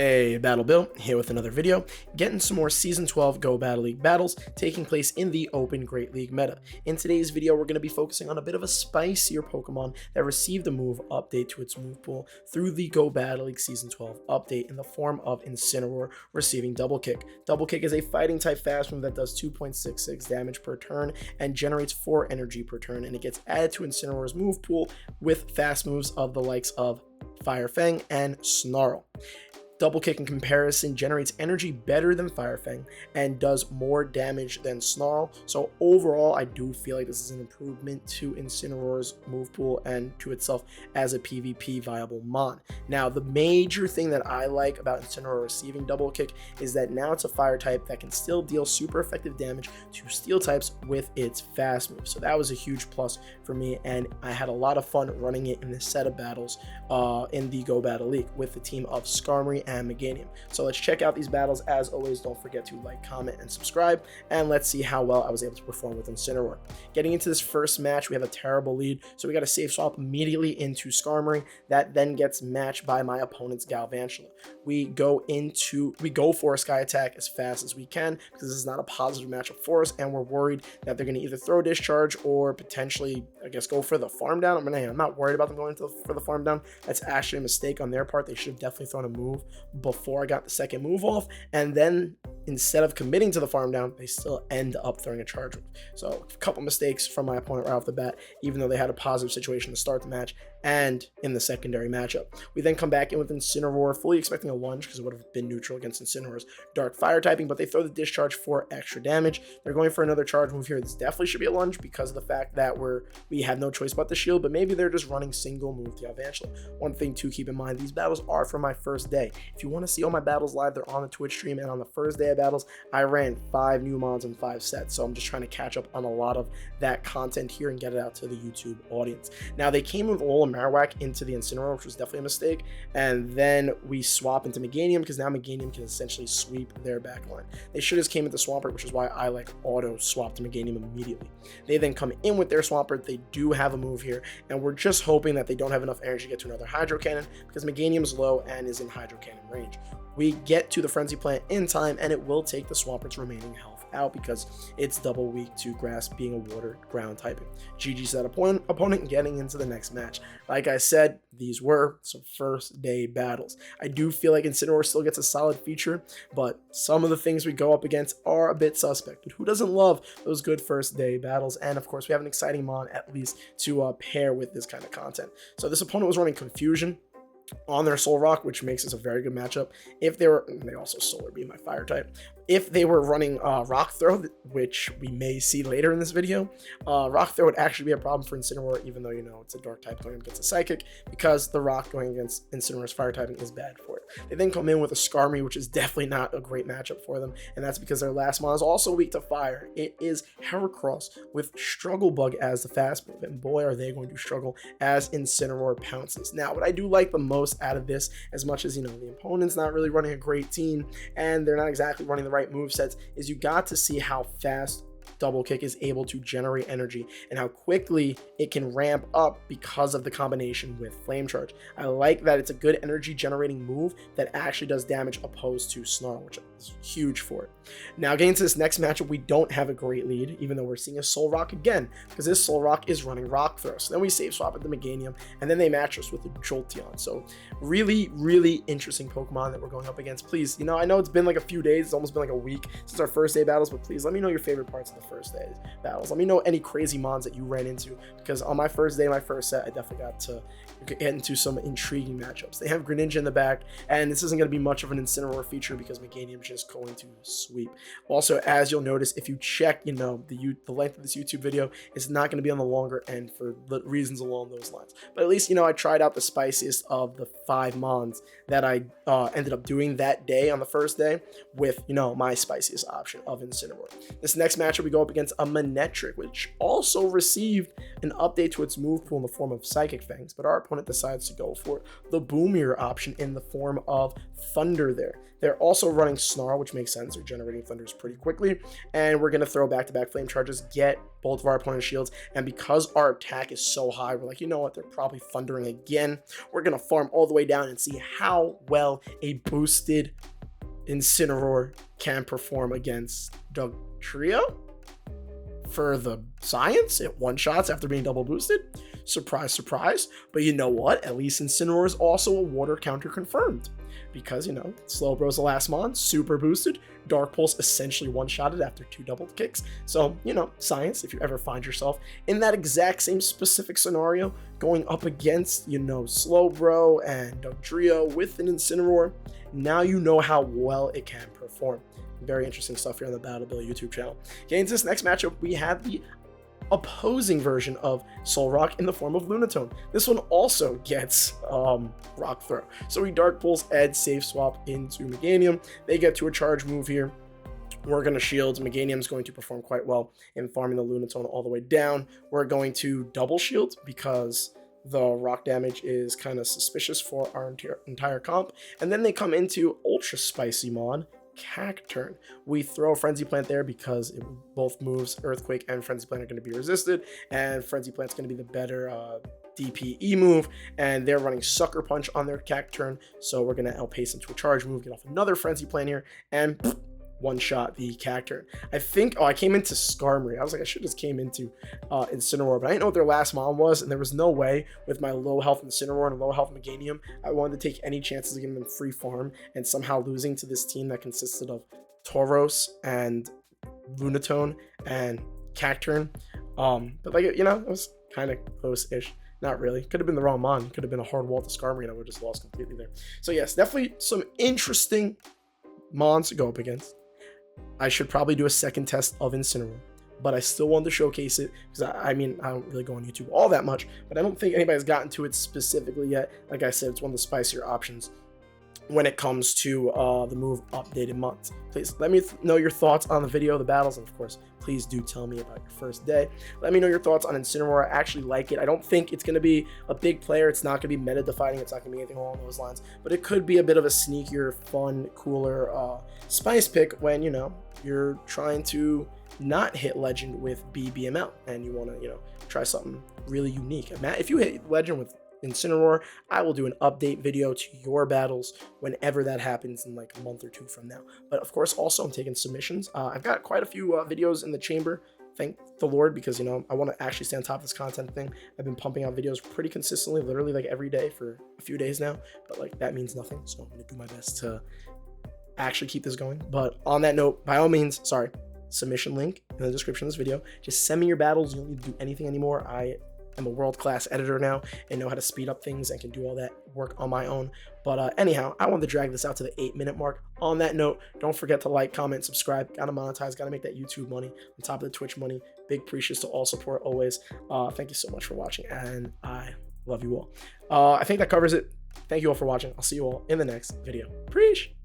Hey, Battle Bill, here with another video, getting some more Season 12 Go Battle League battles taking place in the Open Great League meta. In today's video, we're going to be focusing on a bit of a spicier Pokemon that received a move update to its move pool through the Go Battle League Season 12 update in the form of Incineroar receiving Double Kick. Double Kick is a fighting type fast move that does 2.66 damage per turn and generates 4 energy per turn, and it gets added to Incineroar's move pool with fast moves of the likes of Fire Fang and Snarl. Double Kick in comparison generates energy better than Fire Fang and does more damage than Snarl. So overall, I do feel like this is an improvement to Incineroar's move pool and to itself as a PvP viable mon. Now, the major thing that I like about Incineroar receiving Double Kick is that now it's a fire type that can still deal super effective damage to steel types with its fast move. So that was a huge plus for me, and I had a lot of fun running it in this set of battles in the Go Battle League with the team of Skarmory and Meganium. So let's check out these battles. As always, don't forget to like, comment, and subscribe, and let's see how well I was able to perform with Incineroar. Getting into this first match, we have a terrible lead, so we got to safe swap immediately into Skarmory. That then gets matched by my opponent's Galvantula. We go for a Sky Attack as fast as we can because this is not a positive matchup for us, and we're worried that they're going to either throw Discharge or potentially, I guess, go for the farm down. I'm not worried about them going for the farm down. That's actually a mistake on their part. They should have definitely thrown a move before I got the second move off, and then instead of committing to the farm down, they still end up throwing a charge move. So a couple mistakes from my opponent right off the bat, even though they had a positive situation to start the match and in the secondary matchup. We then come back in with Incineroar, fully expecting a lunge because it would have been neutral against Incineroar's dark fire typing, but they throw the discharge for extra damage. They're going for another charge move here. This definitely should be a lunge because of the fact that we have no choice but the shield, but maybe they're just running single move to Galvantula. One thing to keep in mind, these battles are for my first day. If you want to see all my battles live, they're on the Twitch stream, and on the first day of battles, I ran 5 new mons in 5 sets, so I'm just trying to catch up on a lot of that content here and get it out to the YouTube audience. Now, they came with Alola Marowak into the Incineroar, which was definitely a mistake, and then we swap into Meganium because now Meganium can essentially sweep their backline. They should have just came with the Swampert, which is why I like auto swap to Meganium immediately. They then come in with their Swampert. They do have a move here, and we're just hoping that they don't have enough energy to get to another Hydro Cannon because Meganium's low and is in Hydro Cannon range. We get to the Frenzy Plant in time, and it will take the Swampert's remaining health out because it's double weak to Grass being a water ground typing. GG's that opponent getting into the next match. Like I said, these were some first day battles. I do feel like Incineroar still gets a solid feature, but some of the things we go up against are a bit suspect. But who doesn't love those good first day battles? And of course, we have an exciting mon at least to pair with this kind of content. So this opponent was running Confusion on their Solrock, which makes this a very good matchup. If they also Solar Beam, my fire type. If they were running Rock Throw, which we may see later in this video, Rock Throw would actually be a problem for Incineroar, even though, you know, it's a Dark type going against a Psychic, because the Rock going against Incineroar's fire typing is bad for it. They then come in with a Skarmory, which is definitely not a great matchup for them, and that's because their last mon is also weak to fire. It is Heracross with Struggle Bug as the fast move, and boy, are they going to struggle as Incineroar pounces. Now, what I do like the most out of this, as much as, you know, the opponent's not really running a great team, and they're not exactly running the right move sets, is you got to see how fast Double Kick is able to generate energy and how quickly it can ramp up because of the combination with Flame Charge. I like that it's a good energy generating move that actually does damage opposed to Snarl, which is huge for it. Now, getting to this next matchup, we don't have a great lead, even though we're seeing a Solrock again, because this Solrock is running Rock Throw. So then we save swap at the Meganium, and then they match us with the Jolteon. So really, really interesting Pokemon that we're going up against. Please, you know, I know it's been like a few days, it's almost been like a week since our first day battles, but please let me know your favorite parts of the first day battles. Let me know any crazy mons that you ran into, because on my first day, my first set, I definitely got to get into some intriguing matchups. They have Greninja in the back, and this isn't going to be much of an Incineroar feature because Meganium's just going to sweep. Also, as you'll notice, if you check, you know, the length of this YouTube video, it's not going to be on the longer end for reasons along those lines. But at least, you know, I tried out the spiciest of the 5 mons that I ended up doing that day on the first day with, you know, my spiciest option of Incineroar. This next matchup, we go up against a Manectric, which also received an update to its move pool in the form of Psychic Fangs, but our opponent decides to go for the boomier option in the form of Thunder there. They're also running Snarl, which makes sense. They're generating Thunders pretty quickly, and we're going to throw back-to-back Flame Charges, get both of our opponent's shields, and because our attack is so high, we're like, you know what, they're probably Thundering again. We're going to farm all the way down and see how well a boosted Incineroar can perform against Dugtrio. For the science, it one-shots after being double boosted. Surprise, surprise. But you know what? At least Incineroar is also a water counter confirmed. Because, you know, Slowbro's the last mon, super boosted. Dark Pulse essentially one-shotted after 2 double kicks. So, you know, science, if you ever find yourself in that exact same specific scenario, going up against, you know, Slowbro and Dugtrio with an Incineroar, now you know how well it can perform. Very interesting stuff here on the Battle Bill YouTube channel. Getting into this next matchup, we have the opposing version of Solrock in the form of Lunatone. This one also gets Rock Throw. So we Dark Pulse, Ed, Safe Swap into Meganium. They get to a charge move here. We're going to shield. Meganium's going to perform quite well in farming the Lunatone all the way down. We're going to double shield because the rock damage is kind of suspicious for our entire comp. And then they come into Ultra Spicy Mon, Cacturn. We throw Frenzy Plant there because both moves, Earthquake and Frenzy Plant, are going to be resisted, and Frenzy Plant's going to be the better DPE move, and they're running Sucker Punch on their Cacturn, so we're going to outpace into a charge move, get off another Frenzy Plant here, and one-shot the Cacturn. I think, I came into Skarmory. I was like, I should have just came into Incineroar, but I didn't know what their last mon was, and there was no way with my low health Incineroar and low health Meganium, I wanted to take any chances of giving them free farm and somehow losing to this team that consisted of Tauros and Lunatone and Cacturn. But like, you know, it was kind of close-ish. Not really. Could have been the wrong mon. Could have been a hard wall to Skarmory, and I would have just lost completely there. So yes, definitely some interesting mons to go up against. I should probably do a second test of Incineroar, but I still wanted to showcase it because I mean, I don't really go on YouTube all that much, but I don't think anybody's gotten to it specifically yet. Like I said, it's one of the spicier options when it comes to the move updated months. Please let me know your thoughts on the video, the battles, and of course, please do tell me about your first day. Let me know your thoughts on Incineroar. I actually like it. I don't think it's going to be a big player. It's not going to be meta defining. It's not going to be anything along those lines, but it could be a bit of a sneakier, fun, cooler spice pick when, you know, you're trying to not hit legend with BBML and you want to, you know, try something really unique. If you hit legend with Incineroar, I will do an update video to your battles whenever that happens in like a month or 2 from now. But of course, also I'm taking submissions. I've got quite a few videos in the chamber, thank the Lord, because, you know, I want to actually stay on top of this content thing. I've been pumping out videos pretty consistently, literally like every day for a few days now, but like that means nothing, so I'm gonna do my best to actually keep this going. But on that note, by all means, submission link in the description of this video. Just send me your battles. You don't need to do anything anymore. I am a world-class editor now and know how to speed up things and can do all that work on my own. But anyhow, I wanted to drag this out to the 8-minute mark. On that note, don't forget to like, comment, subscribe. Gotta monetize, gotta make that YouTube money on top of the Twitch money. Big appreciation to all support always. Thank you so much for watching, and I love you all. I think that covers it. Thank you all for watching. I'll see you all in the next video. Preach!